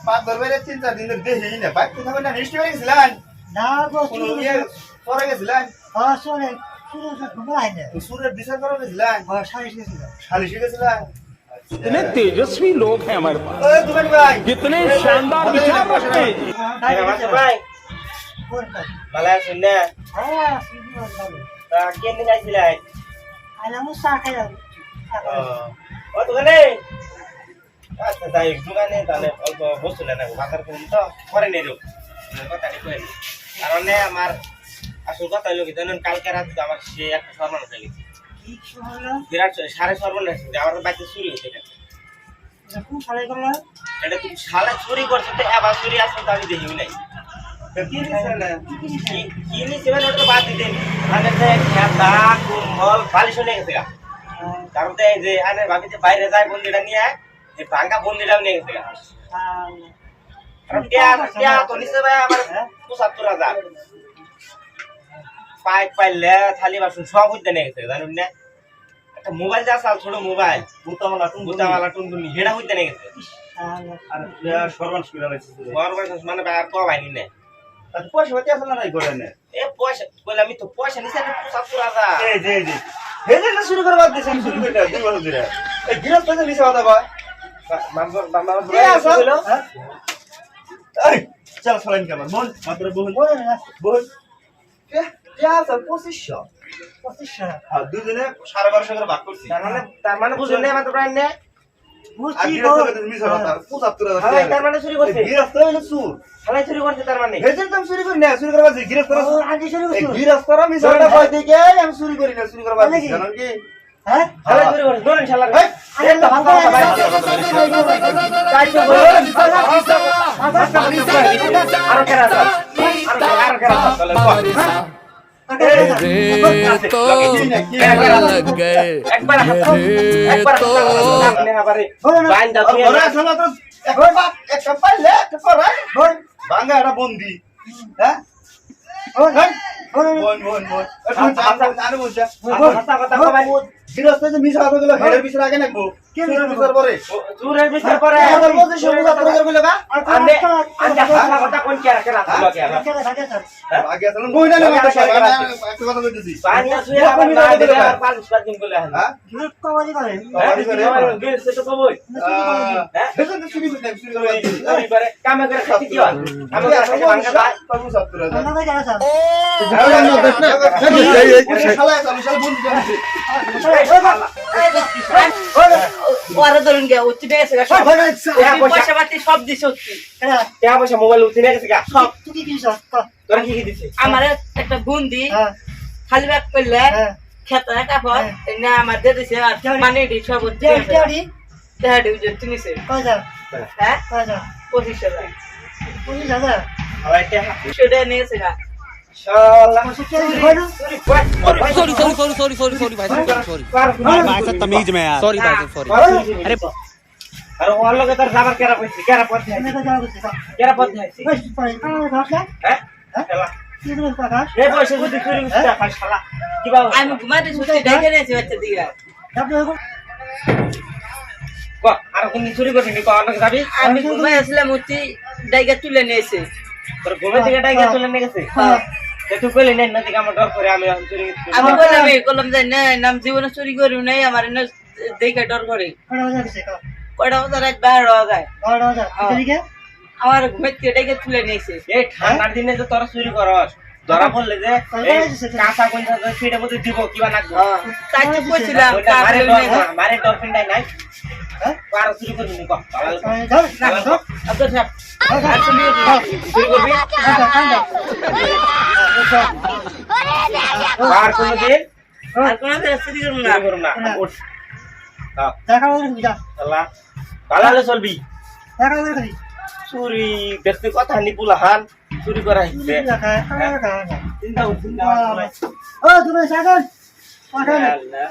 পাঁচ ধরবে 3-4 দিন ধরে দেখি না বাইক কোথাও না নিশ্চয় হয়ে গেছিলেন না গো কোনো ইয়ে পরে গেছিলেন শুনে ঘুমাই না সুরের বিচার করা গেছিলেন সালিশ গেছিল সালিশে গেছিলেন इतने तेजस्वी लोग हैं हमारे पास ওই তুমি ভাই कितने शानदार विचार रखते हैं ভাই কোনটা ভালো আছেন না হ্যাঁ সিদ্ধি ভালো তা কেন যাইছিলেন আলামু সাকাইলাম ও দোকানে আচ্ছা তাই দোকানে তাহলে অল্প বস্তু নেন বাজার করুন তো পরে নেই কথাটি কই কারণ আমার আসল কথা হলো কি জানেন কালকে রাতে আমার সে একটা সর্বনাশ হয়ে গেছে কি হলো বিরাট সাড়ে সর্বনাশ আমার বাড়িতে চুরি হয়েছে কোন সালে করলো এটা তুমি শালা চুরি করছো তো আবার চুরি আসলে তো আমি দেখিও নাই কি দিছেন না কি নিছে মানে ওটা তো বাদ দিতেন মানে খেতা কুম্বল বালিশ নিয়ে গেছে কারণ তো এই যে আনে ভাবি যে বাইরে যায় বন্দিটা নিয়ে এই ভাঙ্গা বন্দিটাও নিয়ে গেছে কারণ টিয়া তো নিছে ভাই আমার ৭৫,০০০ পাইপ পাইলে থালি বাসন সব উঠতে নিয়ে গেছে জানুন না একটা মোবাইল যা চাল ছোট মোবাইল বুতাওয়ালা টুনটুনি হেডা উঠতে নিয়ে গেছে আর সর্বনাশ করে রাখছে সর্বনাশ মানে ভাই আর কম আইনি না আর পয়সা হতে আসলে নাই করে না এ পয়সা কইলে আমি তো পয়সা নিছে ৭৫,০০০ এই যে এই যে শুরু করবার দিছেন আমি শুরু করে 2 বছর ধরে এই গৃহস্থ যে মিছা কথা কয় মামা কি আছে এই চল চলেন কেমন মন মাত্র বলুন বল কে আছে 2500 আর দুজনে 1250 করে ভাগ করছি তার মানে বুঝুন না মাত্র প্রায় না আর গৃহস্থ মিছা কথা 75,000 তার মানে চুরি করছে গৃহস্থ হইলো চুর হালাই চুরি করছে তার মানে হেজেন তো চুরি করি না চুরি করবা গৃহস্থ আগে শুরু করছো গৃহস্থরা মিছা কথা কয় দিকে আমি চুরি করি না চুরি করবা জানেন কি হ্যাঁ হালাই চুরি করছে ধরেন শালা এই আরে তো হাত কাইছো বলেন আর কেরা আর কেরা চলে तो लग गए একবার তো বাইন দাও ওরা শোনা তো একটা পাইলে একটা পড়াই ভাঙা এটা বন্দি হ্যাঁ বন আরে বলছা কথা কথা ভাই গৃহস্থ যে মিছা কথা গুলো হেডের পিছনে আগে নাকবো কি বিচার করে চুরের বিচার করে আমাদের বলছে সবুজ আপনাদের কইলো গা আন্নে কথা কথা কোন কেরা কেরা থাকলো কেরা আগে আসলে মহিলা না একটা কথা কইতেছি বাইন দাও সুয়ে আবার না দিলে আর পালিশ পাদিন বলে হ্যাঁ কমালি করে গেল সে তো কবই হ্যাঁ হেজেন তো চুরি করতে চুরি করবা চুরি করে কামে করে খাইতে কি হয় কামে করে খাইতে ভাঙা যায় তবু ৭০,০০০ না ভাই জানা শালা শালা বন্ধু জানিস ওরা ধরুন গে উঠতে গেছে সব পয়সা পাতি সব দিছে উঠতে টাকা পয়সা মোবাইল উঠে নিয়ে গেছে গা সব তুই কি কিনছ তোরা কি কি দিছে আমার একটা বুন্দি হ্যাঁ খালি ব্যাগ করলে হ্যাঁ খেতা কাপড় না আমার দিয়ে দিছে আর মানে ডি সব কেউরি দেখা দিও যে তিনিছে কয়টা হ্যাঁ কয়টা 25,000 25,000 আবার টাকা সেটা নিয়েছে গা শালা কেউরি হয় না sorry sorry sorry sorry sorry sorry भाई सॉरी भाई साहब तमीज में यार सॉरी भाई सॉरी अरे अरे वो लोग इधर जाबर केरा पड़ती केरा पड़ती है আমি তো যাবো তো केरा पड़ती है বেশ পাই ঘাস না हैं चला কি দিন কাকাশ ये पैसे को चोरी करता है शाला की बात আমি ঘুমাতে শুতে ডেকে নিয়েছি বাচ্চা দিগা আপনি को আর কোন চুরি করতে নি কোন যাবি আমি ঘুমাই আসলাম উঠি ডাইগা তুলে নিয়েছে তোর ঘুমে থেকে ডাইগে চলে নিয়ে গেছে হ্যাঁ তুই কইলে নেন না দিকে আমার ডর করে আমি চুরি আমি বললাম যে না নাম জীবনে চুরি করি নাই আমার না দেখে ডর করে কয়টা বাজে গেছে কয়টা বাজে রাত 12 যায় 12,000 এদিকে আমার ঘুমাইতে ডাইগা তুলে নিয়েছে এই ঠান্ডার দিনে যে তোরা চুরি করস ধরা পড়লে যে কাঁচা কোন সেটা মধ্যে দিব কিবা না তাই তো কইছিলাম মারে ডরফিন নাই হ্যাঁ পার চুরি করবি নি কো যাও আচ্ছা স্যার চুরি করবি আর কোন দিন আর কোন চুরি করব না চুরি করব না উঠ হ্যাঁ দেখা হবে যা আল্লাহ ভালো চলবি দেখা হবে খালি চুরি দেখতে কথা নি পুলাহান চুরি করা হইছে দেখা চিন্তা চিন্তা ও তুমি সাগর পাঠালে আল্লাহ